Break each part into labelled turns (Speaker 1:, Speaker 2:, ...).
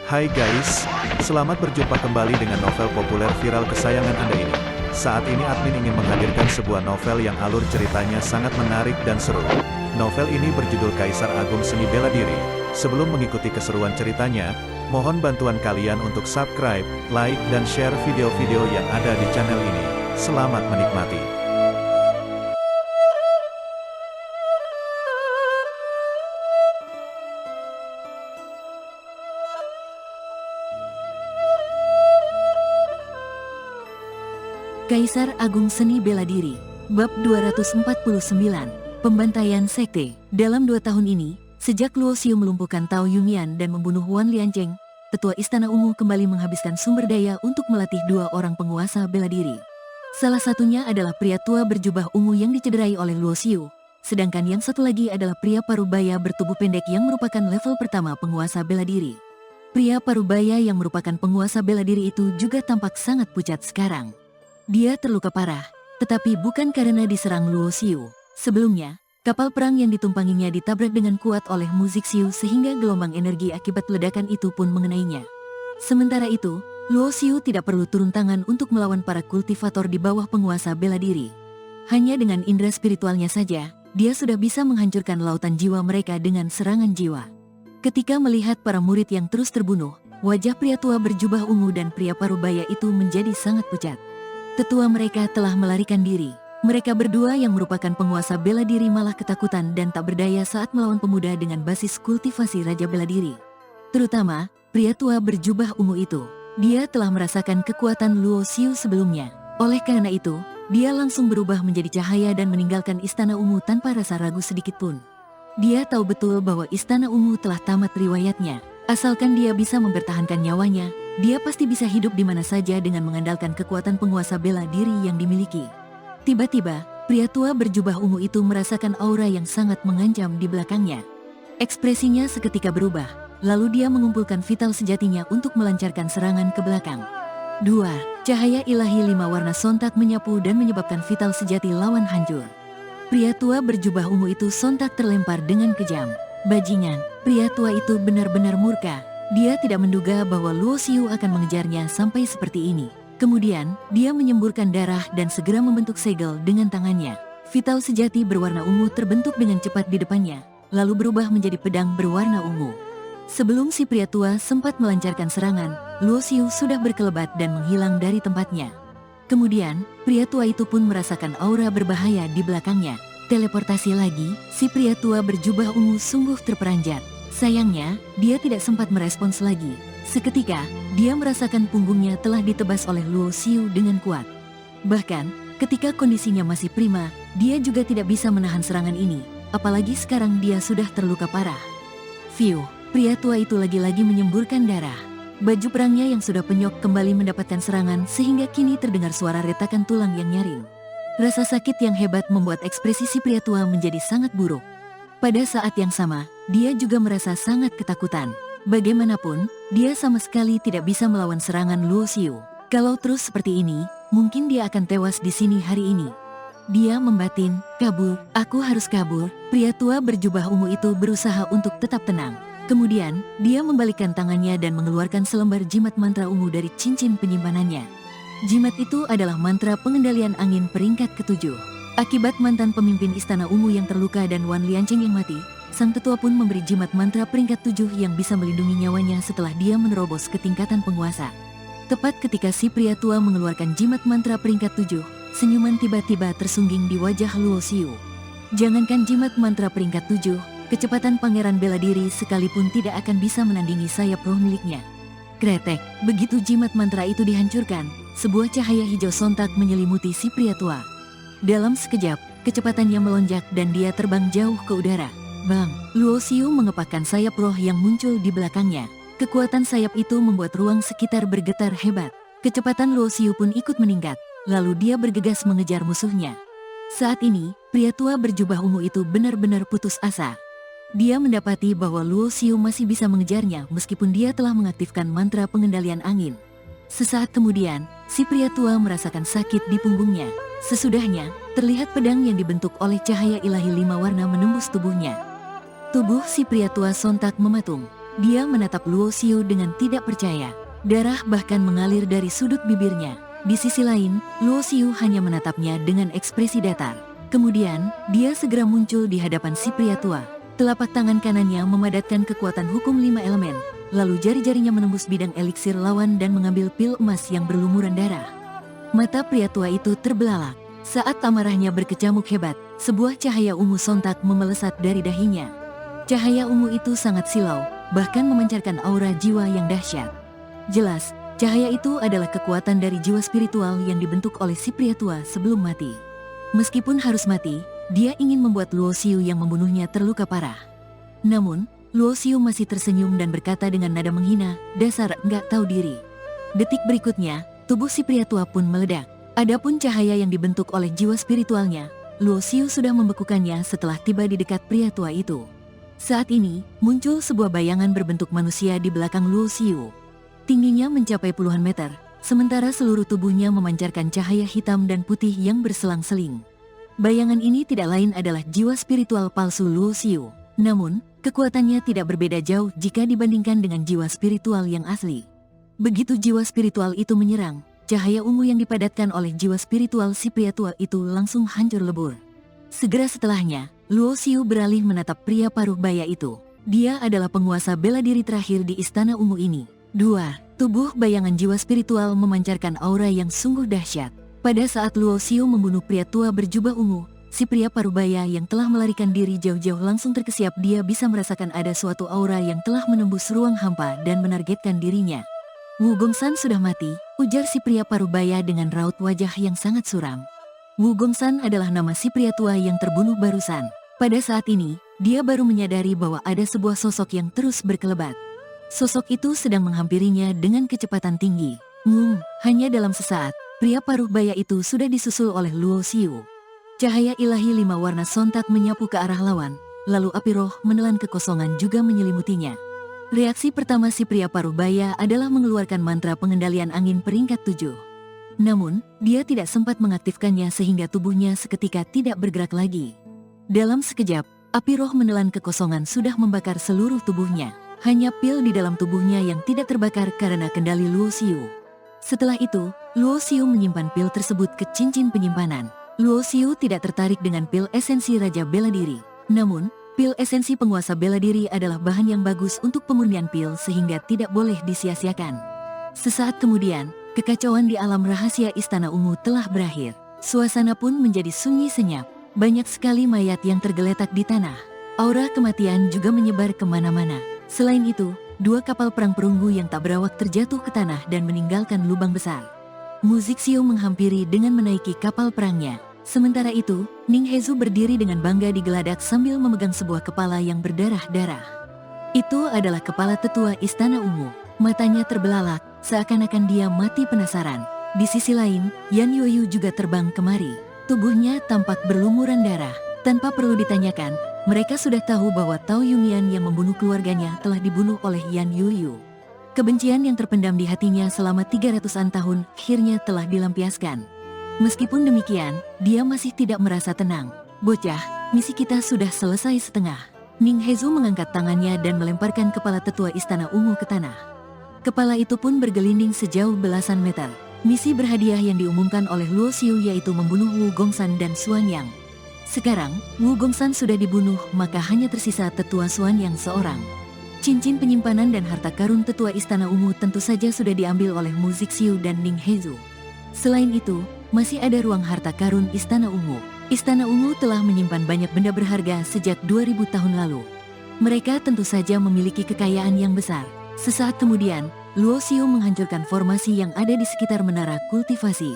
Speaker 1: Hai guys, selamat berjumpa kembali dengan novel populer viral kesayangan Anda ini. Saat ini admin ingin menghadirkan sebuah novel yang alur ceritanya sangat menarik dan seru. Novel ini berjudul Kaisar Agung Seni Bela Diri. Sebelum mengikuti keseruan ceritanya, mohon bantuan kalian untuk subscribe, like, dan share video-video yang ada di channel ini. Selamat menikmati.
Speaker 2: Kaisar Agung Seni Bela Diri, Bab 249, Pembantaian Sekte. Dalam 2 tahun ini, sejak Luo Xiu melumpuhkan Tao Yumian dan membunuh Wan Liancheng, Tetua Istana Ungu kembali menghabiskan sumber daya untuk melatih 2 orang penguasa bela diri. Salah satunya adalah pria tua berjubah ungu yang dicederai oleh Luo Xiu, sedangkan yang satu lagi adalah pria parubaya bertubuh pendek yang merupakan level pertama penguasa bela diri. Pria parubaya yang merupakan penguasa bela diri itu juga tampak sangat pucat sekarang. Dia terluka parah, tetapi bukan karena diserang Luo Xiu. Sebelumnya, kapal perang yang ditumpanginya ditabrak dengan kuat oleh musik Xiu sehingga gelombang energi akibat ledakan itu pun mengenainya. Sementara itu, Luo Xiu tidak perlu turun tangan untuk melawan para kultivator di bawah penguasa bela diri. Hanya dengan indera spiritualnya saja, dia sudah bisa menghancurkan lautan jiwa mereka dengan serangan jiwa. Ketika melihat para murid yang terus terbunuh, wajah pria tua berjubah ungu dan pria parubaya itu menjadi sangat pucat. Tetua mereka telah melarikan diri. Mereka berdua yang merupakan penguasa bela diri malah ketakutan dan tak berdaya saat melawan pemuda dengan basis kultivasi Raja Bela Diri. Terutama, pria tua berjubah ungu itu. Dia telah merasakan kekuatan Luo Xiu sebelumnya. Oleh karena itu, dia langsung berubah menjadi cahaya dan meninggalkan Istana Ungu tanpa rasa ragu sedikitpun. Dia tahu betul bahwa Istana Ungu telah tamat riwayatnya. Asalkan dia bisa mempertahankan nyawanya, dia pasti bisa hidup di mana saja dengan mengandalkan kekuatan penguasa bela diri yang dimiliki. Tiba-tiba, pria tua berjubah ungu itu merasakan aura yang sangat mengancam di belakangnya. Ekspresinya seketika berubah, lalu dia mengumpulkan vital sejatinya untuk melancarkan serangan ke belakang. 2. Cahaya ilahi 5 warna sontak menyapu dan menyebabkan vital sejati lawan hancur. Pria tua berjubah ungu itu sontak terlempar dengan kejam. Bajingan, pria tua itu benar-benar murka. Dia tidak menduga bahwa Luo Xiu akan mengejarnya sampai seperti ini. Kemudian, dia menyemburkan darah dan segera membentuk segel dengan tangannya. Vital sejati berwarna ungu terbentuk dengan cepat di depannya, lalu berubah menjadi pedang berwarna ungu. Sebelum si pria tua sempat melancarkan serangan, Luo Xiu sudah berkelebat dan menghilang dari tempatnya. Kemudian, pria tua itu pun merasakan aura berbahaya di belakangnya. Teleportasi lagi, si pria tua berjubah ungu sungguh terperanjat. Sayangnya, dia tidak sempat merespons lagi. Seketika, dia merasakan punggungnya telah ditebas oleh Luo Xiu dengan kuat. Bahkan, ketika kondisinya masih prima, dia juga tidak bisa menahan serangan ini. Apalagi sekarang dia sudah terluka parah. Fiu, pria tua itu lagi-lagi menyemburkan darah. Baju perangnya yang sudah penyok kembali mendapatkan serangan sehingga kini terdengar suara retakan tulang yang nyaring. Rasa sakit yang hebat membuat ekspresi si pria tua menjadi sangat buruk. Pada saat yang sama, dia juga merasa sangat ketakutan. Bagaimanapun, dia sama sekali tidak bisa melawan serangan Luo Xiu. Kalau terus seperti ini, mungkin dia akan tewas di sini hari ini. Dia membatin, kabur, aku harus kabur. Pria tua berjubah ungu itu berusaha untuk tetap tenang. Kemudian, dia membalikkan tangannya dan mengeluarkan selembar jimat mantra ungu dari cincin penyimpanannya. Jimat itu adalah mantra pengendalian angin peringkat ke-7. Akibat mantan pemimpin Istana Ungu yang terluka dan Wan Liancheng yang mati, sang tetua pun memberi jimat mantra peringkat 7 yang bisa melindungi nyawanya setelah dia menerobos ke tingkatan penguasa. Tepat ketika si pria tua mengeluarkan jimat mantra peringkat 7, senyuman tiba-tiba tersungging di wajah Luo Xiu. Jangankan jimat mantra peringkat 7, kecepatan pangeran bela diri sekalipun tidak akan bisa menandingi sayap roh miliknya. Kretek, begitu jimat mantra itu dihancurkan, sebuah cahaya hijau sontak menyelimuti si pria tua. Dalam sekejap, kecepatannya melonjak dan dia terbang jauh ke udara. Bang! Luo Xiu mengepakkan sayap roh yang muncul di belakangnya. Kekuatan sayap itu membuat ruang sekitar bergetar hebat. Kecepatan Luo Xiu pun ikut meningkat, lalu dia bergegas mengejar musuhnya. Saat ini, pria tua berjubah ungu itu benar-benar putus asa. Dia mendapati bahwa Luo Xiu masih bisa mengejarnya meskipun dia telah mengaktifkan mantra pengendalian angin. Sesaat kemudian, si pria tua merasakan sakit di punggungnya. Sesudahnya, terlihat pedang yang dibentuk oleh cahaya ilahi 5 warna menembus tubuhnya. Tubuh si pria tua sontak mematung. dia menatap Luo Xiu dengan tidak percaya. Darah bahkan mengalir dari sudut bibirnya. Di sisi lain, Luo Xiu hanya menatapnya dengan ekspresi datar. Kemudian, dia segera muncul di hadapan si pria tua. Telapak tangan kanannya memadatkan kekuatan hukum 5 elemen, lalu jari-jarinya menembus bidang eliksir lawan dan mengambil pil emas yang berlumuran darah. Mata pria tua itu terbelalak. Saat amarahnya berkecamuk hebat, sebuah cahaya ungu sontak memelesat dari dahinya. Cahaya ungu itu sangat silau, bahkan memancarkan aura jiwa yang dahsyat. Jelas, cahaya itu adalah kekuatan dari jiwa spiritual yang dibentuk oleh si pria tua sebelum mati. Meskipun harus mati, dia ingin membuat Luo Xiu yang membunuhnya terluka parah. Namun, Luo Xiu masih tersenyum dan berkata dengan nada menghina, "Dasar nggak tahu diri." Detik berikutnya, tubuh si pria tua pun meledak. Adapun cahaya yang dibentuk oleh jiwa spiritualnya, Luo Xiu sudah membekukannya setelah tiba di dekat pria tua itu. Saat ini, muncul sebuah bayangan berbentuk manusia di belakang Luo Xiu. Tingginya mencapai puluhan meter, sementara seluruh tubuhnya memancarkan cahaya hitam dan putih yang berselang-seling. Bayangan ini tidak lain adalah jiwa spiritual palsu Luo Xiu. Namun, kekuatannya tidak berbeda jauh jika dibandingkan dengan jiwa spiritual yang asli. Begitu jiwa spiritual itu menyerang, cahaya ungu yang dipadatkan oleh jiwa spiritual si pria tua itu langsung hancur lebur. Segera setelahnya, Luo Xiu beralih menatap pria paruh baya itu. Dia adalah penguasa bela diri terakhir di istana ungu ini. 2. Tubuh bayangan jiwa spiritual memancarkan aura yang sungguh dahsyat. Pada saat Luo Xiu membunuh pria tua berjubah ungu, si pria parubaya yang telah melarikan diri jauh-jauh langsung terkesiap. Dia bisa merasakan ada suatu aura yang telah menembus ruang hampa dan menargetkan dirinya. "Wu Gongsan sudah mati," ujar si pria parubaya dengan raut wajah yang sangat suram. Wu Gongsan adalah nama si pria tua yang terbunuh barusan. Pada saat ini, dia baru menyadari bahwa ada sebuah sosok yang terus berkelebat. Sosok itu sedang menghampirinya dengan kecepatan tinggi. Hanya dalam sesaat, pria paruh baya itu sudah disusul oleh Luo Xiu. Cahaya ilahi 5 warna sontak menyapu ke arah lawan, lalu api roh menelan kekosongan juga menyelimutinya. Reaksi pertama si pria paruh baya adalah mengeluarkan mantra pengendalian angin peringkat 7. Namun, dia tidak sempat mengaktifkannya sehingga tubuhnya seketika tidak bergerak lagi. Dalam sekejap, api roh menelan kekosongan sudah membakar seluruh tubuhnya. Hanya pil di dalam tubuhnya yang tidak terbakar karena kendali Luo Xiu. Setelah itu, Luo Xiu menyimpan pil tersebut ke cincin penyimpanan. Luo Xiu tidak tertarik dengan pil esensi Raja Bela Diri. Namun, pil esensi penguasa bela diri adalah bahan yang bagus untuk pemurnian pil sehingga tidak boleh disia-siakan. Sesaat kemudian, kekacauan di alam rahasia Istana Ungu telah berakhir. Suasana pun menjadi sunyi senyap. Banyak sekali mayat yang tergeletak di tanah. Aura kematian juga menyebar kemana-mana. Selain itu, 2 kapal perang perunggu yang tak berawak terjatuh ke tanah dan meninggalkan lubang besar. Mu Zixiu menghampiri dengan menaiki kapal perangnya. Sementara itu, Ning Hezu berdiri dengan bangga di geladak sambil memegang sebuah kepala yang berdarah-darah. Itu adalah kepala tetua Istana Ungu. Matanya terbelalak, seakan-akan dia mati penasaran. Di sisi lain, Yan Yuyu juga terbang kemari. Tubuhnya tampak berlumuran darah. Tanpa perlu ditanyakan, mereka sudah tahu bahwa Tao Yunyan yang membunuh keluarganya telah dibunuh oleh Yan Yuyu. Kebencian yang terpendam di hatinya selama 300-an tahun akhirnya telah dilampiaskan. Meskipun demikian, dia masih tidak merasa tenang. "Bocah, misi kita sudah selesai setengah." Ning Hezu mengangkat tangannya dan melemparkan kepala tetua Istana Ungu ke tanah. Kepala itu pun bergelinding sejauh belasan meter. Misi berhadiah yang diumumkan oleh Luo Xiu yaitu membunuh Wu Gongsan dan Xuanyang. Sekarang, Wu Gongsan sudah dibunuh, maka hanya tersisa tetua Xuanyang seorang. Cincin penyimpanan dan harta karun tetua Istana Ungu tentu saja sudah diambil oleh Mu Zixiu dan Ning Hezu. Selain itu, masih ada ruang harta karun Istana Ungu. Istana Ungu telah menyimpan banyak benda berharga sejak 2000 tahun lalu. Mereka tentu saja memiliki kekayaan yang besar. Sesaat kemudian, Luo Xiu menghancurkan formasi yang ada di sekitar menara kultivasi.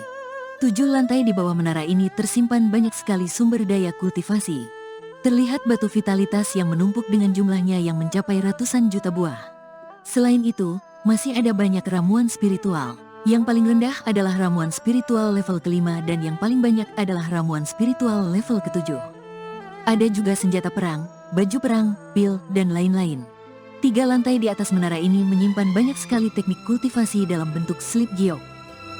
Speaker 2: 7 lantai di bawah menara ini tersimpan banyak sekali sumber daya kultivasi. Terlihat batu vitalitas yang menumpuk dengan jumlahnya yang mencapai ratusan juta buah. Selain itu, masih ada banyak ramuan spiritual. Yang paling rendah adalah ramuan spiritual level ke-5 dan yang paling banyak adalah ramuan spiritual level ke-7. Ada juga senjata perang, baju perang, pil, dan lain-lain. 3 lantai di atas menara ini menyimpan banyak sekali teknik kultivasi dalam bentuk slip giok.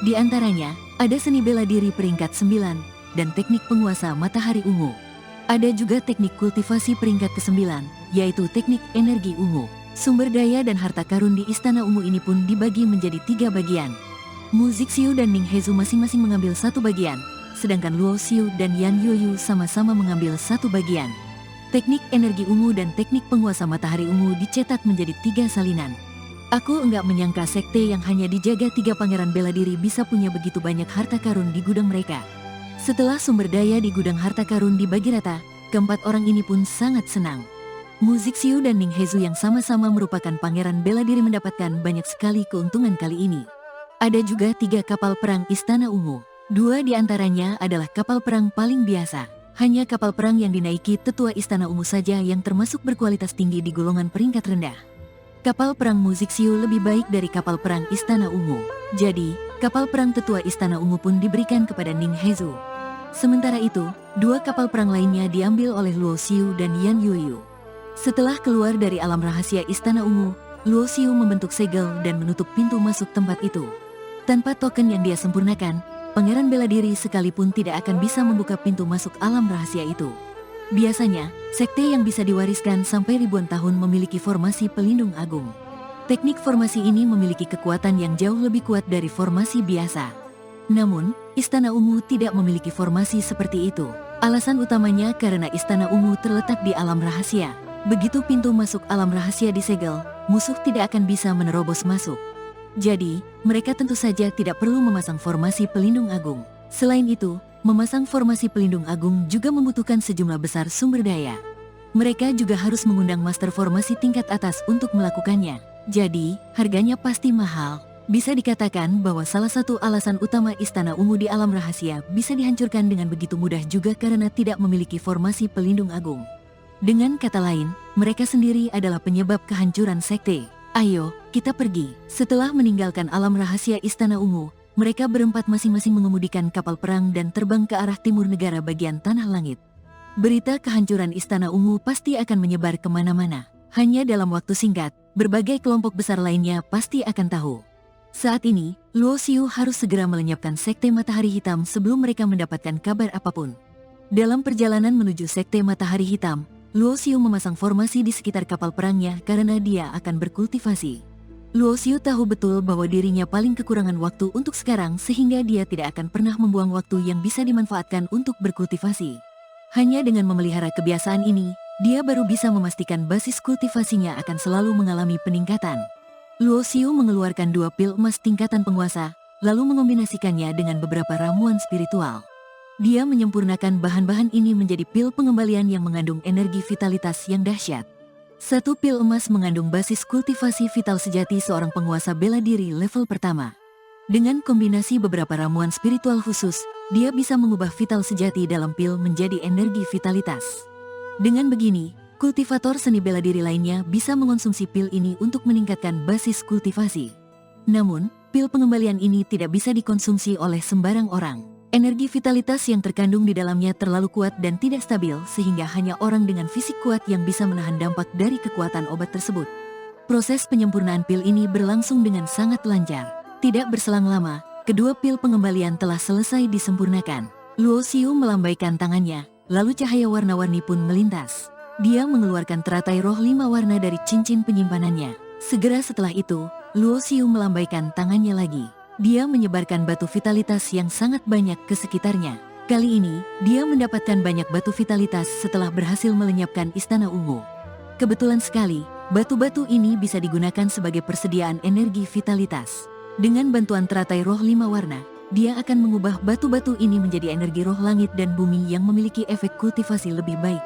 Speaker 2: Di antaranya, ada seni bela diri peringkat 9 dan teknik penguasa matahari ungu. Ada juga teknik kultivasi peringkat ke-9, yaitu teknik energi ungu. Sumber daya dan harta karun di Istana Ungu ini pun dibagi menjadi 3 bagian. Mu Zixiu dan Ning Hezu masing-masing mengambil 1 bagian, sedangkan Luo Xiu dan Yan Yuyu sama-sama mengambil 1 bagian. Teknik energi ungu dan teknik penguasa matahari ungu dicetak menjadi 3 salinan. Aku enggak menyangka sekte yang hanya dijaga 3 pangeran bela diri bisa punya begitu banyak harta karun di gudang mereka. Setelah sumber daya di gudang harta karun dibagi rata, keempat orang ini pun sangat senang. Mu Zixiu dan Ning Hezu yang sama-sama merupakan pangeran bela diri mendapatkan banyak sekali keuntungan kali ini. Ada juga 3 kapal perang Istana Ungu. 2 di antaranya adalah kapal perang paling biasa. Hanya kapal perang yang dinaiki tetua Istana Ungu saja yang termasuk berkualitas tinggi di golongan peringkat rendah. Kapal perang Mu Zixiu lebih baik dari kapal perang Istana Ungu. Jadi, kapal perang tetua Istana Ungu pun diberikan kepada Ning Hezu. Sementara itu, 2 kapal perang lainnya diambil oleh Luo Xiu dan Yan Yuyu. Setelah keluar dari alam rahasia Istana Ungu, Luo Xiu membentuk segel dan menutup pintu masuk tempat itu. Tanpa token yang dia sempurnakan, pangeran bela diri sekalipun tidak akan bisa membuka pintu masuk alam rahasia itu. Biasanya, sekte yang bisa diwariskan sampai ribuan tahun memiliki formasi pelindung agung. Teknik formasi ini memiliki kekuatan yang jauh lebih kuat dari formasi biasa. Namun, Istana Ungu tidak memiliki formasi seperti itu. Alasan utamanya karena Istana Ungu terletak di alam rahasia. Begitu pintu masuk alam rahasia disegel, musuh tidak akan bisa menerobos masuk. Jadi, mereka tentu saja tidak perlu memasang formasi pelindung agung. Selain itu, memasang formasi pelindung agung juga membutuhkan sejumlah besar sumber daya. Mereka juga harus mengundang master formasi tingkat atas untuk melakukannya. Jadi, harganya pasti mahal. Bisa dikatakan bahwa salah satu alasan utama Istana Ungu di alam rahasia bisa dihancurkan dengan begitu mudah juga karena tidak memiliki formasi pelindung agung. Dengan kata lain, mereka sendiri adalah penyebab kehancuran sekte. Ayo, kita pergi. Setelah meninggalkan alam rahasia Istana Ungu, mereka berempat masing-masing mengemudikan kapal perang dan terbang ke arah timur negara bagian tanah langit. Berita kehancuran Istana Ungu pasti akan menyebar kemana-mana. Hanya dalam waktu singkat, berbagai kelompok besar lainnya pasti akan tahu. Saat ini, Luo Xiu harus segera melenyapkan sekte Matahari Hitam sebelum mereka mendapatkan kabar apapun. Dalam perjalanan menuju sekte Matahari Hitam, Luo Xiu memasang formasi di sekitar kapal perangnya karena dia akan berkultivasi. Luo Xiu tahu betul bahwa dirinya paling kekurangan waktu untuk sekarang sehingga dia tidak akan pernah membuang waktu yang bisa dimanfaatkan untuk berkultivasi. Hanya dengan memelihara kebiasaan ini, dia baru bisa memastikan basis kultivasinya akan selalu mengalami peningkatan. Luo Xiu mengeluarkan 2 pil emas tingkatan penguasa, lalu mengombinasikannya dengan beberapa ramuan spiritual. Dia menyempurnakan bahan-bahan ini menjadi pil pengembalian yang mengandung energi vitalitas yang dahsyat. 1 pil emas mengandung basis kultivasi vital sejati seorang penguasa bela diri level pertama. Dengan kombinasi beberapa ramuan spiritual khusus, dia bisa mengubah vital sejati dalam pil menjadi energi vitalitas. Dengan begini, kultivator seni bela diri lainnya bisa mengonsumsi pil ini untuk meningkatkan basis kultivasi. Namun, pil pengembalian ini tidak bisa dikonsumsi oleh sembarang orang. Energi vitalitas yang terkandung di dalamnya terlalu kuat dan tidak stabil sehingga hanya orang dengan fisik kuat yang bisa menahan dampak dari kekuatan obat tersebut. Proses penyempurnaan pil ini berlangsung dengan sangat lancar. Tidak berselang lama, kedua pil pengembalian telah selesai disempurnakan. Luo Xiu melambaikan tangannya, lalu cahaya warna-warni pun melintas. Dia mengeluarkan teratai roh 5 warna dari cincin penyimpanannya. Segera setelah itu, Luo Xiu melambaikan tangannya lagi. Dia menyebarkan batu vitalitas yang sangat banyak ke sekitarnya. Kali ini, dia mendapatkan banyak batu vitalitas setelah berhasil melenyapkan Istana Ungu. Kebetulan sekali, batu-batu ini bisa digunakan sebagai persediaan energi vitalitas. Dengan bantuan teratai roh 5 warna, dia akan mengubah batu-batu ini menjadi energi roh langit dan bumi yang memiliki efek kultivasi lebih baik.